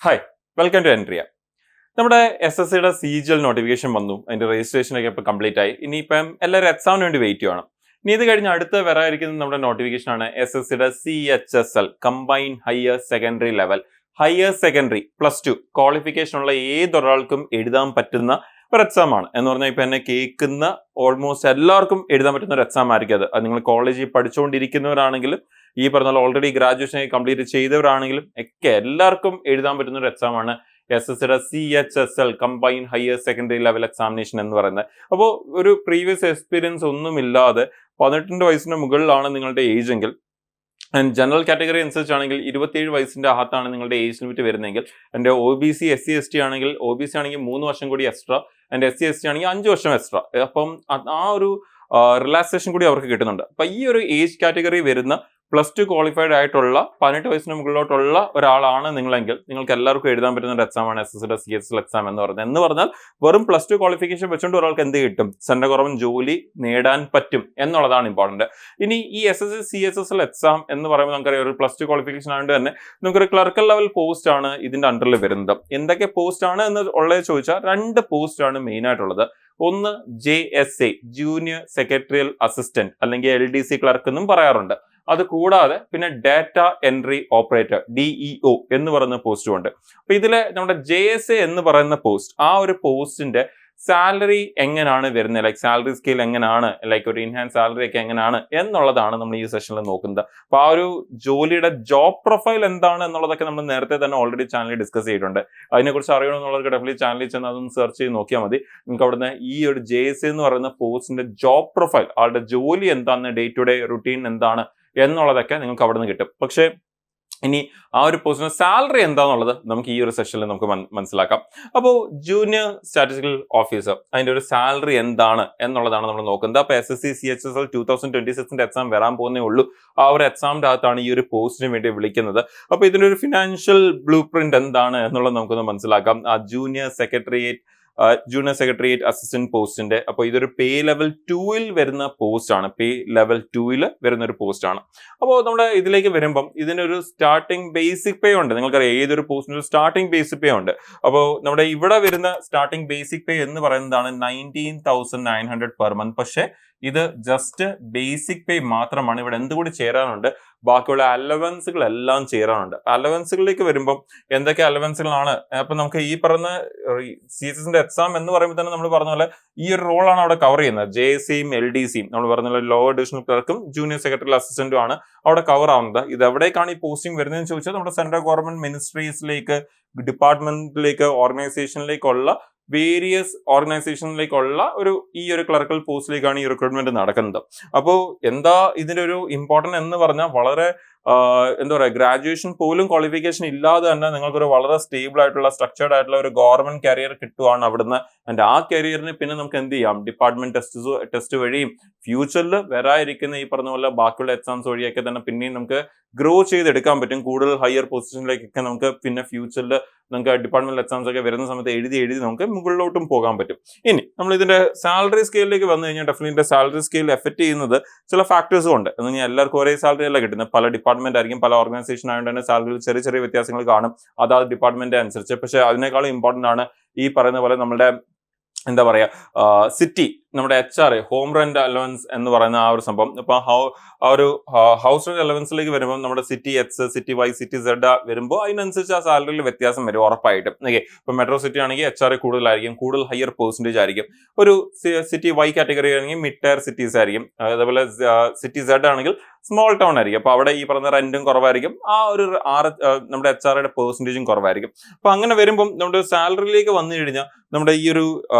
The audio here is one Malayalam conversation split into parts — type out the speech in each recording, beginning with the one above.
Hi, welcome to എൻട്രിയ. നമ്മുടെ SSCയുടെ CGL നോട്ടിഫിക്കേഷൻ വന്നു. അതിന്റെ രജിസ്ട്രേഷൻ ഒക്കെ ഇപ്പോൾ കംപ്ലീറ്റ് ആയി. ഇനിയിപ്പം എല്ലാവരും എക്സാമിന് വേണ്ടി വെയിറ്റ് ചെയ്യണം. ഇനി ഇത് കഴിഞ്ഞ് അടുത്ത വരാതിരിക്കുന്ന നമ്മുടെ നോട്ടിഫിക്കേഷൻ ആണ് SSCയുടെ CHSL combine higher secondary level. Higher secondary +2 qualification ഉള്ള ഏതൊരാൾക്കും എഴുതാൻ പറ്റുന്ന ഒരു എക്സാം ആണ്. എന്ന് പറഞ്ഞാൽ ഇപ്പൊ എന്നെ കേൾക്കുന്ന ഓൾമോസ്റ്റ് എല്ലാവർക്കും എഴുതാൻ പറ്റുന്ന ഒരു എക്സാം ആയിരിക്കും അത്. നിങ്ങൾ കോളേജിൽ പഠിച്ചുകൊണ്ടിരിക്കുന്നവരാണെങ്കിലും ഈ പറഞ്ഞ ഓൾറെഡി ഗ്രാജുവേഷൻ കംപ്ലീറ്റ് ചെയ്തവരാണെങ്കിലും ഒക്കെ എല്ലാവർക്കും എഴുതാൻ പറ്റുന്ന ഒരു എക്സാം ആണ് SSCയുടെ CHSL combine higher secondary level examination എന്ന് പറയുന്നത്. അപ്പോൾ ഒരു പ്രീവിയസ് എക്സ്പീരിയൻസ് ഒന്നുമില്ലാതെ 18 വയസ്സിന് മുകളിലാണ് നിങ്ങളുടെ ഏജ് എങ്കിൽ, ജനറൽ കാറ്റഗറി അനുസരിച്ചാണെങ്കിൽ 27 വയസ്സിന്റെ അകത്താണ് നിങ്ങളുടെ ഏജ് ലിമിറ്റ് വരുന്നതെങ്കിൽ, എൻ്റെ OBC SC ST ആണെങ്കിൽ OBC ആണെങ്കിൽ 3 വർഷം കൂടി എക്സ്ട്രാ, എൻ്റെ SC ST ആണെങ്കിൽ 5 വർഷം എക്സ്ട്രാ. അപ്പം ആ ഒരു റിലാക്സേഷൻ കൂടി അവർക്ക് കിട്ടുന്നുണ്ട്. അപ്പൊ ഈ ഒരു ഏജ് കാറ്റഗറി വരുന്ന +2 ക്വാളിഫൈഡ് ആയിട്ടുള്ള 18 വയസ്സിന് മുകളിലോട്ടുള്ള ഒരാളാണ് നിങ്ങളെങ്കിൽ നിങ്ങൾക്ക് എല്ലാവർക്കും എഴുതാൻ പറ്റുന്ന ഒരു എക്സാമാണ് SSCയുടെ CHSL എക്സാം എന്ന് പറയുന്നത്. എന്ന് പറഞ്ഞാൽ വെറും +2 ക്വാളിഫിക്കേഷൻ വെച്ചുകൊണ്ട് ഒരാൾക്ക് എന്ത് കിട്ടും? സെൻട്രൽ ഗവൺമെന്റ് ജോലി നേടാൻ പറ്റും എന്നുള്ളതാണ് ഇമ്പോർട്ടന്റ്. ഇനി ഈ SSC CHSL എക്സാം എന്ന് പറയുമ്പോൾ നമുക്കറിയാം ഒരു +2 ക്വാളിഫിക്കേഷൻ ആയതുകൊണ്ട് തന്നെ നമുക്കൊരു ക്ലർക്കൽ ലെവൽ പോസ്റ്റ് ആണ് ഇതിന്റെ അണ്ടറിൽ വരുന്നത്. എന്തൊക്കെ പോസ്റ്റ് ആണ് എന്ന് ഉള്ളത് ചോദിച്ചാൽ 2 പോസ്റ്റ് ആണ് മെയിൻ ആയിട്ടുള്ളത്. ഒന്ന് JSA ജൂനിയർ സെക്രട്ടറിയൽ അസിസ്റ്റന്റ് അല്ലെങ്കിൽ LDC ക്ലർക്ക് എന്നും പറയാറുണ്ട്. അത് കൂടാതെ പിന്നെ ഡാറ്റ എൻട്രി ഓപ്പറേറ്റർ DEO എന്ന് പറയുന്ന പോസ്റ്റും ഉണ്ട്. അപ്പൊ ഇതിലെ നമ്മുടെ JSA എന്ന് പറയുന്ന പോസ്റ്റ്, ആ ഒരു പോസ്റ്റിന്റെ സാലറി എങ്ങനെയാണ് വരുന്നത്, ലൈക്ക് സാലറി സ്കെയിൽ എങ്ങനെയാണ്, ലൈക്ക് ഒരു ഇൻഹാൻസ് സാലറി ഒക്കെ എങ്ങനെയാണ് എന്നുള്ളതാണ് നമ്മൾ ഈ സെഷനിൽ നോക്കുന്നത്. അപ്പൊ ആ ഒരു ജോലിയുടെ ജോബ് പ്രൊഫൈൽ എന്താണ് എന്നുള്ളതൊക്കെ നമ്മൾ നേരത്തെ തന്നെ ഓൾറെഡി ചാനലിൽ ഡിസ്കസ് ചെയ്തിട്ടുണ്ട്. അതിനെക്കുറിച്ച് അറിയണമെന്നുള്ളവർക്ക് ഡെഫിനറ്റ്ലി ചാനലിൽ ചെന്ന് അതൊന്ന് സെർച്ച് ചെയ്ത് നോക്കിയാൽ മതി. നിങ്ങൾക്ക് അവിടുന്ന് ഈ ഒരു JSA എന്ന് പറയുന്ന പോസ്റ്റിന്റെ ജോബ് പ്രൊഫൈൽ, ആളുടെ ജോലി എന്താണ്, ഡേ ടു ഡേ റുട്ടീൻ എന്താണ് എന്നുള്ളതൊക്കെ നിങ്ങൾക്ക് അവിടെ നിന്ന് കിട്ടും. പക്ഷേ ഇനി ആ ഒരു പോസ്റ്റിന് സാലറി എന്താണെന്നുള്ളത് നമുക്ക് ഈ ഒരു സെഷനിൽ നമുക്ക് മനസ്സിലാക്കാം. അപ്പോൾ ജൂനിയർ സ്റ്റാറ്റിസ്റ്റിക്കൽ ഓഫീസർ അതിന്റെ ഒരു സാലറി എന്താണ് എന്നുള്ളതാണ് നമ്മൾ നോക്കുന്നത്. അപ്പൊ SSC CHSL 2026 എക്സാം വരാൻ പോകുന്നേ ഉള്ളൂ. ആ ഒരു എക്സാമിന്റെ അകത്താണ് ഈ ഒരു പോസ്റ്റിന് വേണ്ടി വിളിക്കുന്നത്. അപ്പൊ ഇതിന്റെ ഒരു ഫിനാൻഷ്യൽ ബ്ലൂ പ്രിന്റ് എന്താണ് എന്നുള്ളത് നമുക്കൊന്ന് മനസ്സിലാക്കാം. ആ ജൂനിയർ സെക്രട്ടേറിയറ്റ് അസിസ്റ്റന്റ് പോസ്റ്റിന്റെ, അപ്പൊ ഇതൊരു പേ ലെവൽ 2 വരുന്ന പോസ്റ്റ് ആണ്. പേ ലെവൽ 2 വരുന്ന ഒരു പോസ്റ്റ് ആണ്. അപ്പോൾ നമ്മുടെ ഇതിലേക്ക് വരുമ്പം ഇതിനൊരു സ്റ്റാർട്ടിംഗ് ബേസിക് പേ ഉണ്ട്. നിങ്ങൾക്കറിയാം ഏതൊരു പോസ്റ്റിനും ഒരു സ്റ്റാർട്ടിംഗ് ബേസിക് പേ ഉണ്ട്. അപ്പോൾ നമ്മുടെ ഇവിടെ വരുന്ന സ്റ്റാർട്ടിംഗ് ബേസിക് പേ എന്ന് പറയുന്നതാണ് 19,900 പെർ മന്ത്. പക്ഷെ ഇത് ജസ്റ്റ് ബേസിക് പേ മാത്രമാണ്. ഇവിടെ എന്തുകൂടി ചേരാനുണ്ട്, ബാക്കിയുള്ള അലവൻസുകൾ എല്ലാം ചേരാനുണ്ട്. അലവൻസുകളിലേക്ക് വരുമ്പം എന്തൊക്കെ അലവൻസുകളാണ്, അപ്പൊ നമുക്ക് ഈ പറഞ്ഞ CHSന്റെ എക്സാം എന്ന് പറയുമ്പോൾ തന്നെ നമ്മൾ പറഞ്ഞ പോലെ ഈ ഒരു റോളാണ് അവിടെ കവർ ചെയ്യുന്നത്. JSAയും LDCയും നമ്മൾ പറഞ്ഞ പോലെ ലോവർ ഡിവിഷണൽ ക്ലർക്കും ജൂനിയർ സെക്രട്ടറി അസിസ്റ്റന്റും ആണ് അവിടെ കവർ ആവുന്നത്. ഇത് എവിടേക്കാണ് ഈ പോസ്റ്റിംഗ് വരുന്നതെന്ന് ചോദിച്ചാൽ നമ്മുടെ സെൻട്രൽ ഗവൺമെന്റ് മിനിസ്ട്രീസിലേക്ക്, ഡിപ്പാർട്ട്മെന്റിലേക്ക്, ഓർഗനൈസേഷനിലേക്കുള്ള വേരിയസ് ഓർഗനൈസേഷനിലേക്കുള്ള ഈ ഒരു ക്ലർക്കൽ പോസ്റ്റിലേക്കാണ് ഈ റിക്രൂട്ട്മെന്റ് നടക്കുന്നത്. അപ്പോൾ എന്താ ഇതിന്റെ ഒരു ഇമ്പോർട്ടന്റ് എന്ന് പറഞ്ഞാൽ വളരെ എന്താ പറയുക, ഗ്രാജുവേഷൻ പോലും ക്വാളിഫിക്കേഷൻ ഇല്ലാതെ തന്നെ നിങ്ങൾക്കൊരു വളരെ സ്റ്റേബിൾ ആയിട്ടുള്ള സ്ട്രക്ചേർഡ് ആയിട്ടുള്ള ഒരു ഗവൺമെന്റ് കരിയർ കിട്ടുവാണ് അവിടുന്ന്. ആൻഡ് ആ കരിയറിന് പിന്നെ നമുക്ക് എന്ത് ചെയ്യാം, ഡിപ്പാർട്ട്മെന്റ് ടെസ്റ്റ് വഴിയും ഫ്യൂച്ചറിൽ വരാതിരിക്കുന്ന ഈ പറഞ്ഞ പോലെ ബാക്കിയുള്ള എക്സാംസ് വഴിയൊക്കെ തന്നെ പിന്നെയും നമുക്ക് ഗ്രോ ചെയ്തെടുക്കാൻ പറ്റും. കൂടുതൽ ഹയർ പൊസിഷനിലേക്കൊക്കെ നമുക്ക് പിന്നെ ഫ്യൂച്ചറിൽ നമുക്ക് ഡിപ്പാർട്ട്മെന്റ് എക്സാംസ് ഒക്കെ വരുന്ന സമയത്ത് എഴുതി നമുക്ക് മുകളിലോട്ടും പോകാൻ പറ്റും. ഇനി നമ്മൾ ഇതിന്റെ സാലറി സ്കെയിലേക്ക് വന്നു കഴിഞ്ഞാൽ ഡെഫിനറ്റ്ലി സാലറി സ്കെയിൽ എഫക്ട് ചെയ്യുന്നത് ചില ഫാക്ടേഴ്സും ഉണ്ട്. എന്ന് പറഞ്ഞാൽ എല്ലാവർക്കും ഒരേ സാലറി അല്ല കിട്ടുന്നത്. പല ഡിപ്പാർട്ട്മെന്റ് ആയിരിക്കും, പല ഓർഗനൈസേഷൻ ആയതുകൊണ്ട് തന്നെ സാലറിയിൽ ചെറിയ ചെറിയ വ്യത്യാസങ്ങൾ കാണും, അതാത് ഡിപ്പാർട്ട്മെന്റ് അനുസരിച്ച്. പക്ഷെ അതിനേക്കാളും ഇമ്പോർട്ടന്റ് ആണ് ഈ പറയുന്ന പോലെ നമ്മുടെ എന്താ പറയാ സിറ്റി, നമ്മുടെ HR ഹോം റെന്റ് അലവൻസ് എന്ന് പറയുന്ന ആ ഒരു സംഭവം. അപ്പൊ ആ ഒരു ഹൗസ് റെന്റ് അലവൻസിലേക്ക് വരുമ്പോൾ നമ്മുടെ city X, city Y, city Z വരുമ്പോൾ അതിനനുസരിച്ച് ആ സാലറിയിൽ വ്യത്യാസം വരും ഉറപ്പായിട്ടും. ഓക്കെ, ഇപ്പൊ മെട്രോ സിറ്റി ആണെങ്കിൽ HR കൂടുതലായിരിക്കും, കൂടുതൽ ഹയർ പെർസെന്റേജ് ആയിരിക്കും. ഒരു സിറ്റി Y കാറ്റഗറി ആണെങ്കിൽ മിഡ് ടയർ സിറ്റീസ് ആയിരിക്കും. അതേപോലെ സിറ്റി Z ആണെങ്കിൽ സ്മോൾ ടൗൺ ആയിരിക്കും. അപ്പൊ അവിടെ ഈ പറഞ്ഞ റെന്റും കുറവായിരിക്കും, ആ ഒരു നമ്മുടെ HR പെർസെന്റേജും കുറവായിരിക്കും. അപ്പൊ അങ്ങനെ വരുമ്പോൾ നമ്മുടെ സാലറിയിലേക്ക് വന്നു കഴിഞ്ഞാൽ നമ്മുടെ ഈ ഒരു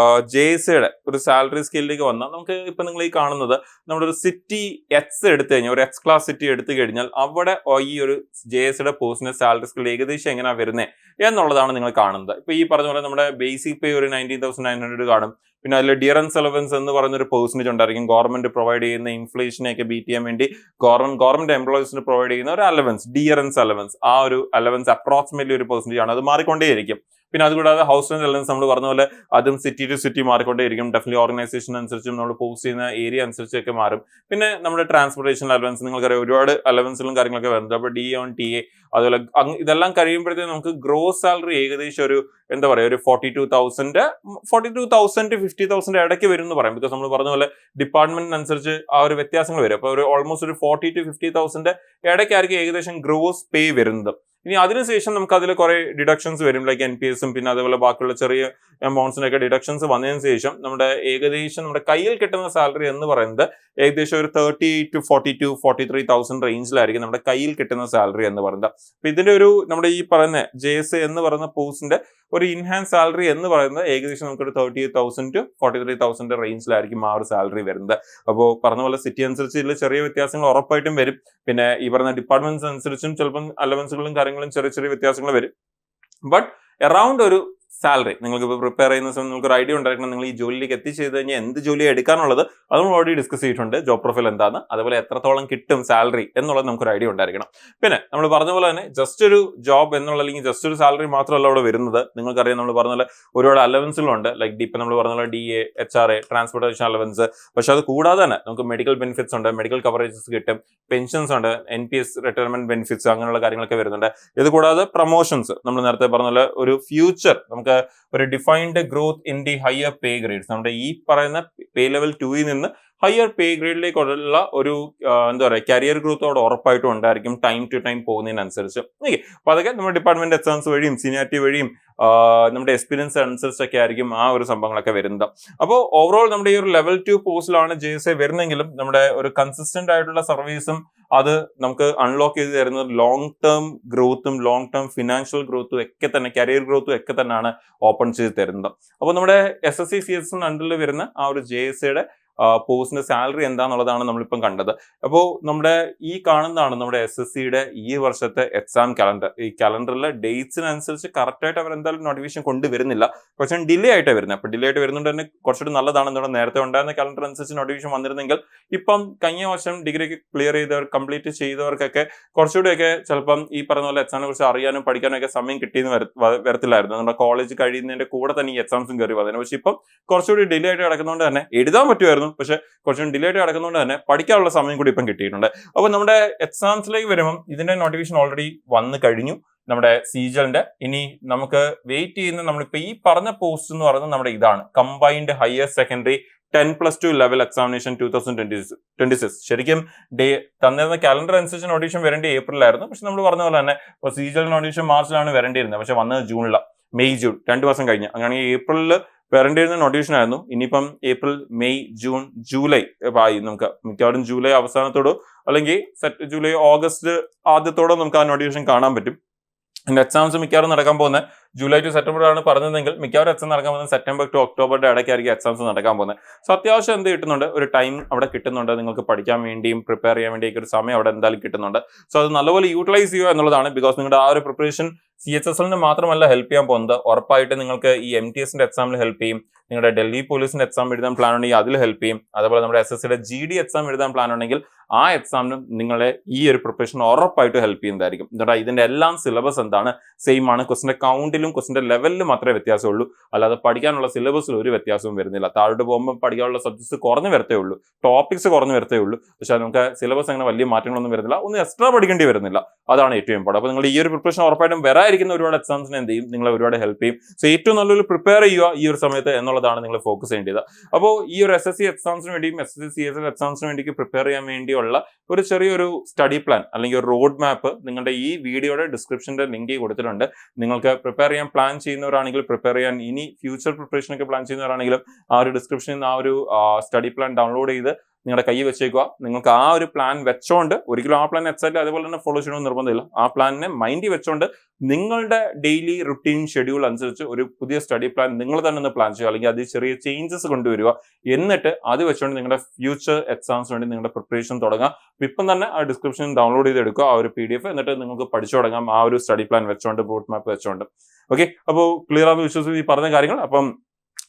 JSAയുടെ ഒരു സാലറി സ്കെയിലിലേക്ക് വന്നാൽ നമുക്ക് ഇപ്പൊ നിങ്ങൾ ഈ കാണുന്നത് നമ്മുടെ ഒരു സിറ്റി X എടുത്തു കഴിഞ്ഞാൽ, ഒരു X ക്ലാസ് സിറ്റി എടുത്തു കഴിഞ്ഞാൽ അവിടെ ഈ ഒരു JSAയുടെ പോസ്റ്റിന്റെ സാലറി സ്കെയിൽ ഏകദേശം എങ്ങനെയാ വരുന്നത് എന്നുള്ളതാണ് നിങ്ങൾ കാണുന്നത്. ഇപ്പൊ ഈ പറഞ്ഞ പോലെ നമ്മുടെ ബേസിക് പേ ഒരു 19,900 കാണും. പിന്നെ അതിൽ ഡിയറൻസ് അലവൻസ് എന്ന് പറയുന്നൊരു പെർസെന്റേജ് ഉണ്ടായിരിക്കും. ഗവൺമെന്റ് പ്രൊവൈഡ് ചെയ്യുന്ന ഇൻഫ്ലേഷനെയൊക്കെ ബീറ്റ് ചെയ്യാൻ വേണ്ടി ഗവൺമെന്റ് എംപ്ലോയീസിന് പ്രൊവൈഡ് ചെയ്യുന്ന ഒരു അലവൻസ്, ഡിയറൻസ് അലവൻസ്. ആ ഒരു അലവൻസ് അപ്രോക്സിമേറ്റ്ലി ഒരു പെർസെന്റേജ് ആണ്, അത് മാറിക്കൊണ്ടേയിരിക്കും. പിന്നെ അതുകൂടാതെ ഹൗസ് റെന്റ് അലവൻസ് നമ്മൾ പറഞ്ഞ പോലെ അതും സിറ്റി ടു സിറ്റി മാറിക്കൊണ്ടേയിരിക്കും. ഡെഫിനറ്റ്ലി ഓർഗനൈസേഷൻ അനുസരിച്ചും നമ്മൾ പോസ്റ്റ് ചെയ്യുന്ന ഏരിയ അനുസരിച്ചൊക്കെ മാറും. പിന്നെ നമ്മുടെ ട്രാൻസ്പോർട്ടേഷൻ അലവൻസ് നിങ്ങൾക്കറിയാം ഒരുപാട് അലവൻസുകളും കാര്യങ്ങളൊക്കെ വരുന്നത്. അപ്പോൾ DA, അതുപോലെ ഇതെല്ലാം കഴിയുമ്പോഴത്തേക്കും നമുക്ക് ഗ്രോസ് സാലറി ഏകദേശം ഒരു എന്താ പറയുക ഒരു 42,000 to 50,000 ഇടയ്ക്ക് വരും എന്ന് പറയാം. ബിക്കോസ് നമ്മൾ പറഞ്ഞ പോലെ ഡിപ്പാർട്ട്മെന്റിനനുസരിച്ച് ആ ഒരു വ്യത്യാസങ്ങൾ വരും. അപ്പോൾ ഒരു ഓൾമോസ്റ്റ് ഒരു 40 to 50,000 ഇടയ്ക്കായിരിക്കും ഏകദേശം ഗ്രോസ് പേ വരുന്നത്. ഇനി അതിനുശേഷം നമുക്ക് അതിൽ കുറെ ഡിഡക്ഷൻസ് വരും, ലൈക്ക് NPSഉം പിന്നെ അതേപോലെ ബാക്കിയുള്ള ചെറിയ എമൗണ്ട്സിനൊക്കെ ഡിഡക്ഷൻസ് വന്നതിന് ശേഷം നമ്മുടെ കയ്യിൽ കിട്ടുന്ന സാലറി എന്ന് പറയുന്നത് ഏകദേശം ഒരു 30 to 43,000 റേഞ്ചിലായിരിക്കും നമ്മുടെ കയ്യിൽ കിട്ടുന്ന സാലറി എന്ന് പറയുന്നത്. അപ്പൊ ഇതിന്റെ ഒരു നമ്മുടെ ഈ പറയുന്ന JSA എന്ന് പറയുന്ന പോസ്റ്റിന്റെ ഒരു ഇൻഹാൻസ് സാലറി എന്ന് പറയുന്നത് ഏകദേശം നമുക്കൊരു 38,000 to 43,000 റേഞ്ചിലായിരിക്കും ആ ഒരു സാലറി വരുന്നത്. അപ്പോൾ പറഞ്ഞ പോലെ സിറ്റി അനുസരിച്ച് ഇതിൽ ചെറിയ വ്യത്യാസങ്ങൾ ഉറപ്പായിട്ടും വരും. പിന്നെ ഈ പറയുന്ന ഡിപ്പാർട്ട്മെന്റ്സ് അനുസരിച്ചും ചിലപ്പം അലവൻസുകളും കാര്യങ്ങളും ചെറിയ ചെറിയ വ്യത്യാസങ്ങൾ വരും. ബട്ട് അറൌണ്ട് ഒരു സാലറി നിങ്ങൾക്ക് ഇപ്പോൾ പ്രിപ്പയർ ചെയ്യുന്ന സമയം നിങ്ങൾക്ക് ഒരു ഐഡിയ ഉണ്ടായിരിക്കണം നിങ്ങൾ ഈ ജോലിയിലേക്ക് എത്തിച്ചെയ്ത് കഴിഞ്ഞാൽ എന്ത് ജോലിയാണ് എടുക്കാനുള്ളത്. അത് നമ്മൾ ഓൾറെഡി ഡിസ്കസ് ചെയ്തിട്ടുണ്ട്. ജോബ് പ്രൊഫൈൽ എന്താണ്, അതുപോലെ എത്രത്തോളം കിട്ടും സാലറി എന്നുള്ളത് നമുക്കൊരു ഐഡിയ ഉണ്ടായിരിക്കണം. പിന്നെ നമ്മൾ പറഞ്ഞ പോലെ തന്നെ ജസ്റ്റ് ഒരു ജോബ് എന്നുള്ള അല്ലെങ്കിൽ ജസ്റ്റ് ഒരു സാലറി മാത്രമല്ല അവിടെ വരുന്നത്. നിങ്ങൾക്കറിയാം നമ്മൾ പറഞ്ഞ പോലെ ഒരുപാട് അലവൻസുകളുണ്ട്. ലൈക്ക് ഇപ്പം നമ്മൾ പറഞ്ഞ പോലെ DA, HRA, ട്രാൻസ്പോർട്ടേഷൻ അലവൻസ്. പക്ഷെ അത് കൂടാതെ തന്നെ നമുക്ക് മെഡിക്കൽ ബെനിഫിറ്റ്സ് ഉണ്ട്, മെഡിക്കൽ കവറേജസ് കിട്ടും, പെൻഷൻസ് ഉണ്ട്, NPS റിട്ടയർമെന്റ് ബെനിഫിറ്റ്സ് അങ്ങനെയുള്ള കാര്യങ്ങളൊക്കെ വരുന്നുണ്ട്. ഇത് കൂടാതെ പ്രൊമോഷൻസ് നമ്മൾ നേരത്തെ പറഞ്ഞ പോലെ ഒരു ഫ്യൂച്ചർ നമുക്ക് ഒരു defined growth in the higher pay grades. നമ്മുടെ ഈ പറയുന്ന പേ ലെവൽ 2 നിന്ന് ഹയർ പേ ഗ്രേഡിലേക്കുള്ള ഒരു എന്താ പറയുക കരിയർ ഗ്രോത്ത് അവിടെ ഉറപ്പായിട്ടും ഉണ്ടായിരിക്കും ടൈം ടു ടൈം പോകുന്നതിനനുസരിച്ച്. ഓക്കെ, അപ്പൊ അതൊക്കെ നമ്മുടെ ഡിപ്പാർട്ട്മെന്റ് എക്സാംസ് വഴിയും സീനിയാരിറ്റി വഴിയും നമ്മുടെ എക്സ്പീരിയൻസ് അനുസരിച്ചൊക്കെ ആയിരിക്കും ആ ഒരു സംഭവങ്ങളൊക്കെ വരുന്നത്. അപ്പോൾ ഓവറോൾ നമ്മുടെ ഈ ഒരു ലെവൽ 2 പോസ്റ്റിലാണ് JSA വരുന്നെങ്കിലും നമ്മുടെ ഒരു കൺസിസ്റ്റന്റ് ആയിട്ടുള്ള സർവീസും അത് നമുക്ക് അൺലോക്ക് ചെയ്ത് തരുന്നത് ലോങ് ടേം ഗ്രോത്തും ലോങ് ടേം ഫിനാൻഷ്യൽ ഗ്രോത്തും ഒക്കെ തന്നെ കരിയർ ഗ്രോത്തും ഒക്കെ തന്നെയാണ് ഓപ്പൺ ചെയ്ത് തരുന്നത്. അപ്പോൾ നമ്മുടെ SSC CS അണ്ടറിൽ വരുന്ന ആ ഒരു JSAയുടെ പോസ്റ്റിന്റെ സാലറി എന്താണെന്നുള്ളതാണ് നമ്മളിപ്പം കണ്ടത്. അപ്പോൾ നമ്മുടെ ഈ കാണുന്നതാണ് നമ്മുടെ SSCയുടെ ഈ വർഷത്തെ എക്സാം കലണ്ടർ. ഈ കലണ്ടറിലെ ഡേറ്റ്സിനനുസരിച്ച് കറക്റ്റായിട്ട് അവർ എന്തായാലും നോട്ടിഫിക്കേഷൻ കൊണ്ടുവരുന്നില്ല, കുറച്ചും ഡിലേ ആയിട്ടാണ് വരുന്നത്. അപ്പോൾ ഡിലേ ആയിട്ട് വരുന്നുണ്ട് തന്നെ കുറച്ചുകൂടി നല്ലതാണ്. നേരത്തെ ഉണ്ടായിരുന്ന കലണ്ടർ അനുസരിച്ച് നോട്ടിഫിക്കേഷൻ വന്നിരുന്നെങ്കിൽ ഇപ്പം കഴിഞ്ഞ വർഷം ഡിഗ്രി ക്ലിയർ ചെയ്തവർ കംപ്ലീറ്റ് ചെയ്തവർക്കൊക്കെ കുറച്ചുകൂടിയൊക്കെ ചിലപ്പം ഈ പറഞ്ഞ പോലെ എക്സാമിനെ കുറിച്ച് അറിയാനും പഠിക്കാനും ഒക്കെ സമയം കിട്ടിയെന്ന് വരത്തില്ലായിരുന്നു. നമ്മുടെ കോളേജ് കഴിയുന്നതിന്റെ കൂടെ തന്നെ ഈ എക്സാംസും കയറി വന്നതിന്. പക്ഷെ ഇപ്പം കുറച്ചുകൂടി ഡിലേ ആയിട്ട് കിടക്കുന്നതുകൊണ്ട് തന്നെ എഴുതാൻ പറ്റുമായിരുന്നു, പക്ഷെ കുറച്ചും ഡിലേ ആയിട്ട് കിടക്കുന്നതുകൊണ്ട് തന്നെ പഠിക്കാനുള്ള സമയം കൂടി ഇപ്പം കിട്ടിയിട്ടുണ്ട്. അപ്പോൾ നമ്മുടെ എക്സാംസിലേക്ക് വരുമ്പം ഇതിന്റെ നോട്ടിഫിക്കേഷൻ ഓൾറെഡി വന്നു കഴിഞ്ഞു നമ്മുടെ CGLന്റെ. ഇനി നമുക്ക് വെയിറ്റ് ചെയ്യുന്ന നമ്മളിപ്പോ ഈ പറഞ്ഞ പോസ്റ്റ് എന്ന് പറയുന്നത് നമ്മുടെ ഇതാണ് combined higher secondary 10+2 level examination 2026. ശരിക്കും തന്നിരുന്ന കാലണ്ടർ അനുസരിച്ച് നോട്ടിഫിക്കേഷൻ വരേണ്ടി ഏപ്രിലായിരുന്നു. പക്ഷെ നമ്മൾ പറഞ്ഞ പോലെ തന്നെ ഇപ്പോൾ CGL നോട്ടിഫിക്കേഷൻ മാർച്ചിലാണ് വരേണ്ടിയിരുന്നത്, പക്ഷെ വന്നത് ജൂണിലാണ്. June 2 മാസം കഴിഞ്ഞ്. അങ്ങനെയാണെങ്കിൽ ഏപ്രിലിൽ വരേണ്ടിയിരുന്ന നോട്ടിഫിക്കേഷൻ ആയിരുന്നു. ഇനിയിപ്പം ഏപ്രിൽ, മെയ്, ജൂൺ, ജൂലൈ ആയി. നമുക്ക് മിക്കവാറും ജൂലൈ അവസാനത്തോടോ അല്ലെങ്കിൽ ജൂലൈ ഓഗസ്റ്റ് ആദ്യത്തോടോ നമുക്ക് ആ നോട്ടിഫിക്കേഷൻ കാണാൻ പറ്റും. എൻ്റെ എക്സാംസ് മിക്കവാറും നടക്കാൻ പോകുന്നത് ജൂലൈ ടു സെപ്റ്റംബർ ആണ് പറഞ്ഞതെങ്കിൽ മിക്കവാറും എക്സാം നടക്കാൻ പോകുന്നത് സെപ്റ്റംബർ ടു ഒക്ടോബറിന്റെ ഇടയ്ക്കായിരിക്കും എക്സാംസ് നടക്കാൻ പോകുന്നത്. സോ അത്യാവശ്യം എന്ത് കിട്ടുന്നുണ്ട്, ഒരു ടൈം അവിടെ കിട്ടുന്നുണ്ട്. നിങ്ങൾക്ക് പഠിക്കാൻ വേണ്ടിയും പ്രിപ്പയർ ചെയ്യാൻ വേണ്ടിയൊക്കെ ഒരു സമയം അവിടെ എന്തായാലും കിട്ടുന്നുണ്ട്. സോ അത് നല്ലപോലെ യൂട്ടിലൈസ് ചെയ്യുക എന്നുള്ളതാണ്. ബിക്കോസ് നിങ്ങളുടെ ആ ഒരു പ്രിപ്പറേഷൻ CHSLന് മാത്രമല്ല ഹെൽപ്പ് ചെയ്യാൻ പോകുന്നത്, ഉറപ്പായിട്ട് നിങ്ങൾക്ക് ഈ MTSന്റെ എക്സാമിൽ ഹെൽപ്പ് ചെയ്യും. നിങ്ങളുടെ ഡൽഹി പോലീസിന്റെ എക്സാം എഴുതാൻ പ്ലാൻ ഉണ്ടെങ്കിൽ അതിൽ ഹെൽപ്പ് ചെയ്യും. അതുപോലെ നമ്മുടെ SSCയുടെ GD എക്സാം എഴുതാൻ പ്ലാൻ ഉണ്ടെങ്കിൽ ആ എക്സാമിനും നിങ്ങളെ ഈ ഒരു പ്രിപ്പറേഷൻ ഉറപ്പായിട്ട് ഹെൽപ്പ് ചെയ്യുന്നതായിരിക്കും. എന്നിട്ട് ഇതിന്റെ എല്ലാം സിലബസ് എന്താണ്, സെയിം ആണ്. ക്വസ്റ്റിന്റെ കൗണ്ടിലും ക്വസ്റ്റിന്റെ ലെവലിലും മാത്രമേ വ്യത്യാസമുള്ളൂ. അല്ലാതെ പഠിക്കാനുള്ള സിലബസിൽ ഒരു വ്യത്യാസവും വരുന്നില്ല. താഴോട്ട് പോകുമ്പോൾ പഠിക്കാനുള്ള സബ്ജക്ട്സ് കുറഞ്ഞു വരത്തേ ഉള്ളൂ, ടോപ്പിക്സ് കുറഞ്ഞു വരത്തേ ഉള്ളൂ. പക്ഷെ നമുക്ക് സിലബസ് അങ്ങനെ വലിയ മാറ്റങ്ങളൊന്നും വരുന്നില്ല, ഒന്നും എക്സ്ട്രാ പഠിക്കേണ്ടി വരുന്നില്ല. അതാണ് ഏറ്റവും ഇമ്പോർട്ടൻറ്റ്. അപ്പോൾ നിങ്ങൾ ഈ ഒരു പ്രിപ്പറേഷൻ ഉറപ്പായിട്ടും വരാതിരിക്കുന്ന ഒരുപാട് എക്സാംസിന് എന്ത് ചെയ്യും, നിങ്ങളെ ഒരുപാട് ഹെൽപ്പ് ചെയ്യും. സോ ഏറ്റവും നല്ലൊരു പ്രിപ്പയർ ചെയ്യുക ഈ ഒരു സമയത്ത് എന്നുള്ളതാണ് നിങ്ങൾ ഫോക്കസ് ചെയ്യേണ്ടത്. അപ്പോൾ ഈ ഒരു SSC എക്സാംസിന് വേണ്ടിയും SSC CSL എക്സാംസിന് വേണ്ടി പ്രിപ്പയർ ചെയ്യാൻ വേണ്ടിയുള്ള ഒരു ചെറിയൊരു സ്റ്റഡി പ്ലാൻ അല്ലെങ്കിൽ ഒരു റോഡ് മാപ്പ് നിങ്ങളുടെ ഈ വീഡിയോയുടെ ഡിസ്ക്രിപ്ഷന്റെ ലിങ്ക് കൊടുത്തിട്ടുണ്ട്. നിങ്ങൾക്ക് പ്രിപ്പയർ ചെയ്യാൻ പ്ലാൻ ചെയ്യുന്നവരാണെങ്കിൽ, പ്രിപ്പയർ ചെയ്യാൻ ഇനി ഫ്യൂച്ചർ പ്രിപ്പറേഷൻ ഒക്കെ പ്ലാൻ ചെയ്യുന്നവരാണെങ്കിലും ആ ഒരു ഡിസ്ക്രിപ്ഷനിൽ നിന്ന് ആ ഒരു സ്റ്റഡി പ്ലാൻ ഡൗൺലോഡ് ചെയ്ത് നിങ്ങളുടെ കൈ വെച്ചേക്കുക. നിങ്ങൾക്ക് ആ ഒരു പ്ലാൻ വെച്ചോണ്ട് ഒരിക്കലും ആ പ്ലാൻ എക്സാക്ട് അതേപോലെ തന്നെ ഫോളോ ചെയ്യണമെന്ന് നിർബന്ധമില്ല. ആ പ്ലാനിനെ മൈൻഡിൽ വെച്ചോണ്ട് നിങ്ങളുടെ ഡെയിലി റുട്ടീൻ ഷെഡ്യൂൾ അനുസരിച്ച് ഒരു പുതിയ സ്റ്റഡി പ്ലാൻ നിങ്ങൾ തന്നെ ഒന്ന് പ്ലാൻ ചെയ്യുക, അല്ലെങ്കിൽ അതിൽ ചെറിയ ചേഞ്ചസ് കൊണ്ടുവരിക. എന്നിട്ട് അത് വെച്ചുകൊണ്ട് നിങ്ങളുടെ ഫ്യൂച്ചർ എക്സാംസിന് വേണ്ടി നിങ്ങളുടെ പ്രിപ്പറേഷൻ തുടങ്ങാം. ഇപ്പം തന്നെ ആ ഡിസ്ക്രിപ്ഷൻ ഡൗൺലോഡ് ചെയ്തെടുക്കുക ആ ഒരു PDF, എന്നിട്ട് നിങ്ങൾക്ക് പഠിച്ചു തുടങ്ങാം ആ ഒരു സ്റ്റഡി പ്ലാൻ വെച്ചോണ്ട്, റൂട്ട് മാപ്പ് വെച്ചോണ്ട്. ഓക്കെ, അപ്പോൾ ക്ലിയർ ആണെന്ന് വിശ്വസിച്ച് ഈ പറഞ്ഞ കാര്യങ്ങൾ. അപ്പം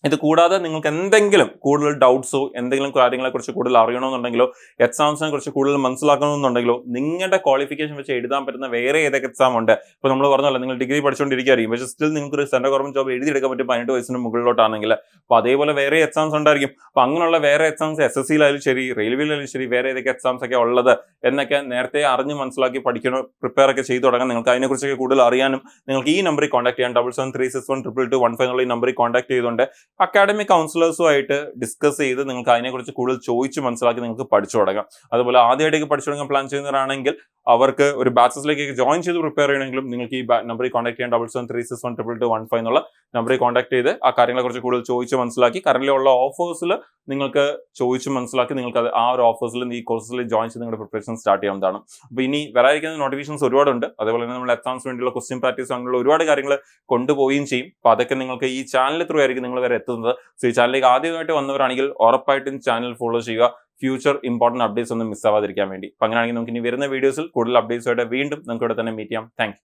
ഇത് കൂടാതെ നിങ്ങൾക്ക് എന്തെങ്കിലും കൂടുതൽ ഡൗട്ട്സോ എന്തെങ്കിലും കാര്യങ്ങളെക്കുറിച്ച് കൂടുതൽ അറിയണമെന്നുണ്ടെങ്കിലോ എക്സാംസിനെ കുറിച്ച് കൂടുതൽ മനസ്സിലാക്കണമെന്നുണ്ടെങ്കിലോ നിങ്ങളുടെ ക്വാളിഫിക്കേഷൻ വെച്ച് എഴുതാൻ പറ്റുന്ന വേറെ ഏതൊക്കെ എക്സാം ഉണ്ട്. ഇപ്പോൾ നമ്മൾ പറഞ്ഞല്ലോ നിങ്ങൾ ഡിഗ്രി പഠിച്ചുകൊണ്ടിരിക്കുകയായിരിക്കും, പക്ഷേ സ്റ്റിൽ നിങ്ങൾക്ക് ഒരു സെൻട്രൽ ഗവൺമെന്റ് ജോബ് എഴുതിയെടുക്കാൻ പറ്റും 18 വയസ്സിന് മുകളിലോട്ടാണെങ്കിൽ. അപ്പോൾ അതേപോലെ വേറെ എക്സാംസ് ഉണ്ടായിരിക്കും. അപ്പോൾ അങ്ങനെയുള്ള വേറെ എക്സാംസ് SSCയിലായാലും ശരി, റെയിൽവേയിലായാലും ശരി, വേറെ ഏതൊക്കെ എക്സാംസ് ഒക്കെ ഉള്ളത് എന്നൊക്കെ നേരത്തെ അറിഞ്ഞ് മനസ്സിലാക്കി പഠിക്കണോ, പ്രിപ്പയർ ഒക്കെ ചെയ്ത് തുടങ്ങാൻ. നിങ്ങൾക്ക് അതിനെക്കുറിച്ചൊക്കെ കൂടുതൽ അറിയാനും നിങ്ങൾക്ക് ഈ നമ്പറിൽ കോൺടാക്ട് ചെയ്യാം. 7736122215 എന്നുള്ള ഈ നമ്പറിൽ കോൺടാക്ട് ചെയ്തുകൊണ്ട് അക്കാഡമിക് കൗൺസിലേഴ്സുമായിട്ട് ഡിസ്കസ് ചെയ്ത് നിങ്ങൾക്ക് അതിനെക്കുറിച്ച് കൂടുതൽ ചോദിച്ച് മനസ്സിലാക്കി നിങ്ങൾക്ക് പഠിച്ചു തുടങ്ങാം. അതുപോലെ ആദ്യമായിട്ടേക്ക് പഠിച്ചു തുടങ്ങാൻ പ്ലാൻ ചെയ്യുന്നവരാണെങ്കിൽ അവർക്ക് ഒരു ബാച്ചസിലേക്ക് ജോയിൻ ചെയ്ത് പ്രിപ്പയർ ചെയ്യണമെങ്കിലും നിങ്ങൾക്ക് ഈ നമ്പറിൽ കോൺടാക്ട് ചെയ്യാം. 7736122215 എന്നുള്ള നമ്പറിൽ കോൺടാക്ട് ചെയ്ത് ആ കാര്യങ്ങളെക്കുറിച്ച് കൂടുതൽ ചോദിച്ച് മനസ്സിലാക്കി കറന്റ് ഉള്ള ഓഫേഴ്സിൽ നിങ്ങൾക്ക് ചോദിച്ച് മനസ്സിലാക്കി നിങ്ങൾക്ക് അത് ആ ഒരു ഓഫേഴ്സിൽ ഈ കോഴ്സിൽ ജോയിൻ ചെയ്ത് നിങ്ങളുടെ പ്രിപ്പറേഷൻ സ്റ്റാർട്ട് ചെയ്യാവുന്നതാണ്. അപ്പോൾ ഇനി വരാതിരിക്കുന്ന നോട്ടിഫിക്കേഷൻസ് ഒരുപാടുണ്ട്. അതേപോലെ തന്നെ നമ്മൾ എക്സാംസ് വേണ്ടിയുള്ള ക്വസ്റ്റ്യൻ പ്രാക്ടീസ് അങ്ങനെയുള്ള ഒരുപാട് കാര്യങ്ങൾ കൊണ്ടുപോവുകയും ചെയ്യും. അപ്പോൾ അതൊക്കെ നിങ്ങൾക്ക് ഈ ചാനൽ ത്രൂ ആയിരിക്കും നിങ്ങൾ വരെ എത്തുന്നത്. സോ ഈ ചാനലിലേക്ക് ആദ്യമായിട്ട് വന്നവരാണെങ്കിൽ ഉറപ്പായിട്ടും ചാനൽ ഫോളോ ചെയ്യുക, ഫ്യൂച്ചർ ഇമ്പോർട്ടന്റ് അപ്ഡേറ്റ്സ് ഒന്നും മിസ് ആവാതിരിക്കാൻ വേണ്ടി. അപ്പോൾ അങ്ങനെയാണെങ്കിൽ നമുക്ക് ഇനി വരുന്ന വീഡിയോസിൽ കൂടുതൽ അപ്ഡേറ്റ്സുമായിട്ട് വീണ്ടും നമുക്ക് ഇവിടെ തന്നെ മീറ്റ് ചെയ്യാം. താങ്ക്